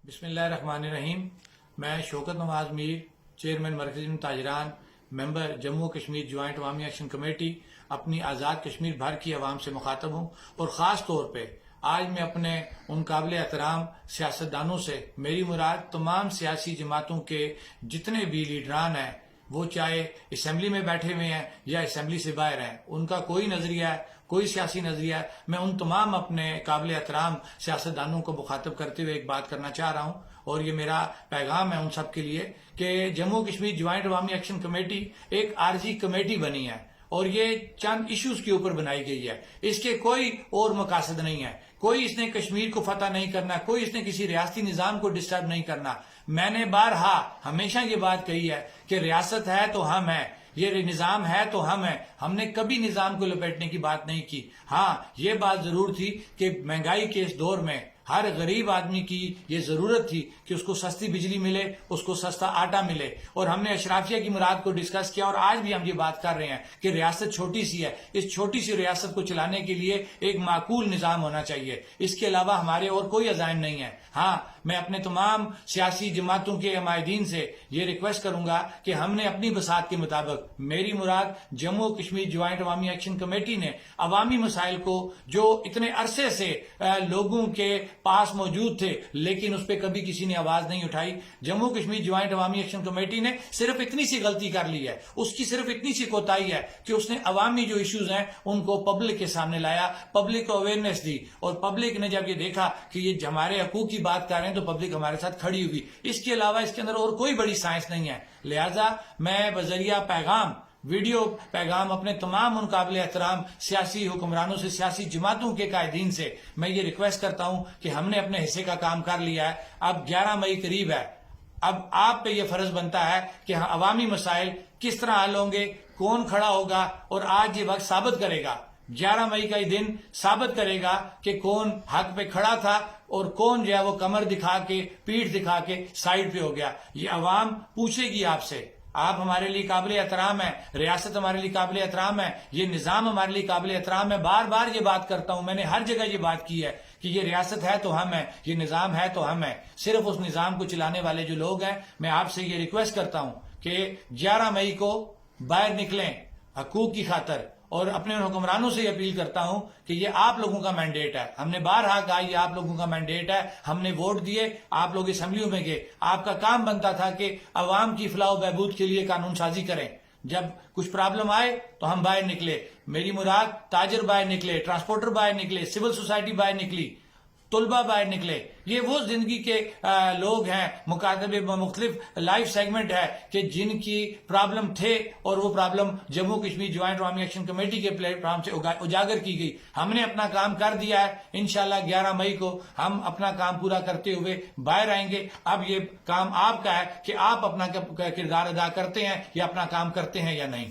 بسم اللہ الرحمن الرحیم۔ میں شوکت نواز میر، چیئرمین مرکزی تاجران، ممبر جموں کشمیر جوائنٹ عوامی ایکشن کمیٹی، اپنی آزاد کشمیر بھر کی عوام سے مخاطب ہوں، اور خاص طور پہ آج میں اپنے ان قابل احترام سیاستدانوں سے، میری مراد تمام سیاسی جماعتوں کے جتنے بھی لیڈران ہیں، وہ چاہے اسمبلی میں بیٹھے ہوئے ہیں یا اسمبلی سے باہر ہیں، ان کا کوئی نظریہ ہے، کوئی سیاسی نظریہ ہے، میں ان تمام اپنے قابل احترام سیاستدانوں کو مخاطب کرتے ہوئے ایک بات کرنا چاہ رہا ہوں، اور یہ میرا پیغام ہے ان سب کے لیے کہ جموں کشمیر جوائنٹ عوامی ایکشن کمیٹی ایک عارضی کمیٹی بنی ہے، اور یہ چند ایشوز کے اوپر بنائی گئی ہے۔ اس کے کوئی اور مقاصد نہیں ہے، کوئی اس نے کشمیر کو فتح نہیں کرنا، کوئی اس نے کسی ریاستی نظام کو ڈسٹرب نہیں کرنا۔ میں نے بارہا ہمیشہ یہ بات کہی ہے کہ ریاست ہے تو ہم ہیں، یہ نظام ہے تو ہم ہیں، ہم نے کبھی نظام کو لپیٹنے کی بات نہیں کی۔ ہاں، یہ بات ضرور تھی کہ مہنگائی کے اس دور میں ہر غریب آدمی کی یہ ضرورت تھی کہ اس کو سستی بجلی ملے، اس کو سستا آٹا ملے، اور ہم نے اشرافیہ کی مراد کو ڈسکس کیا، اور آج بھی ہم یہ بات کر رہے ہیں کہ ریاست چھوٹی سی ہے، اس چھوٹی سی ریاست کو چلانے کے لیے ایک معقول نظام ہونا چاہیے، اس کے علاوہ ہمارے اور کوئی عزائم نہیں ہے۔ ہاں، میں اپنے تمام سیاسی جماعتوں کے عمائدین سے یہ ریکویسٹ کروں گا کہ ہم نے اپنی بساط کے مطابق، میری مراد جموں کشمیر جوائنٹ عوامی ایکشن کمیٹی نے عوامی مسائل کو جو اتنے عرصے سے لوگوں کے پاس موجود تھے لیکن اس پہ کبھی کسی نے آواز نہیں اٹھائی، جموں کشمیر جوائنٹ عوامی ایکشن کمیٹی نے صرف اتنی سی غلطی کر لی ہے، اس کی صرف اتنی سی کوتاہی ہے کہ اس نے عوامی جو ایشوز ہیں ان کو پبلک کے سامنے لایا، پبلک کو اویئرنیس دی، اور پبلک نے جب یہ دیکھا کہ یہ ہمارے حقوق کی بات کر رہے ہیں تو پبلک ہمارے ساتھ کھڑی ہوئی۔ اس کے علاوہ اس کے اندر اور کوئی بڑی سائنس نہیں ہے، لہذا میں بذریعہ پیغام، ویڈیو پیغام اپنے تمام ان قابل احترام سیاسی حکمرانوں سے، سیاسی جماعتوں کے قائدین سے میں یہ ریکویسٹ کرتا ہوں کہ ہم نے اپنے حصے کا کام کر لیا ہے، اب 11 مئی قریب ہے، اب آپ پہ یہ فرض بنتا ہے کہ عوامی مسائل کس طرح حل ہوں گے، کون کھڑا ہوگا، اور آج یہ وقت ثابت کرے گا، 11 مئی کا یہ دن ثابت کرے گا کہ کون حق پہ کھڑا تھا اور کون جو ہے وہ کمر دکھا کے، پیٹھ دکھا کے سائیڈ پہ ہو گیا۔ یہ عوام پوچھے گی آپ سے، آپ ہمارے لیے قابل احترام ہیں، ریاست ہمارے لیے قابل احترام ہے، یہ نظام ہمارے لیے قابل احترام ہے۔ بار بار یہ بات کرتا ہوں، میں نے ہر جگہ یہ بات کی ہے کہ یہ ریاست ہے تو ہم ہیں، یہ نظام ہے تو ہم ہیں، صرف اس نظام کو چلانے والے جو لوگ ہیں، میں آپ سے یہ ریکویسٹ کرتا ہوں کہ 11 مئی کو باہر نکلیں حقوق کی خاطر، اور اپنے حکمرانوں سے یہ اپیل کرتا ہوں کہ یہ آپ لوگوں کا مینڈیٹ ہے، ہم نے بارہا کہا یہ آپ لوگوں کا مینڈیٹ ہے، ہم نے ووٹ دیے، آپ لوگ اسمبلیوں میں گئے، آپ کا کام بنتا تھا کہ عوام کی فلاح و بہبود کے لیے قانون سازی کریں۔ جب کچھ پرابلم آئے تو ہم باہر نکلے، میری مراد تاجر باہر نکلے، ٹرانسپورٹر باہر نکلے، سول سوسائٹی باہر نکلی، طلبہ باہر نکلے۔ یہ وہ زندگی کے لوگ ہیں، مختلف لائف سیگمنٹ ہے کہ جن کی پرابلم تھے، اور وہ پرابلم جموں کشمیر جوائنٹ عوامی ایکشن کمیٹی کے پلیٹ فارم سے اجاگر کی گئی۔ ہم نے اپنا کام کر دیا ہے، انشاءاللہ 11 مئی کو ہم اپنا کام پورا کرتے ہوئے باہر آئیں گے۔ اب یہ کام آپ کا ہے کہ آپ اپنا کردار ادا کرتے ہیں یا اپنا کام کرتے ہیں یا نہیں۔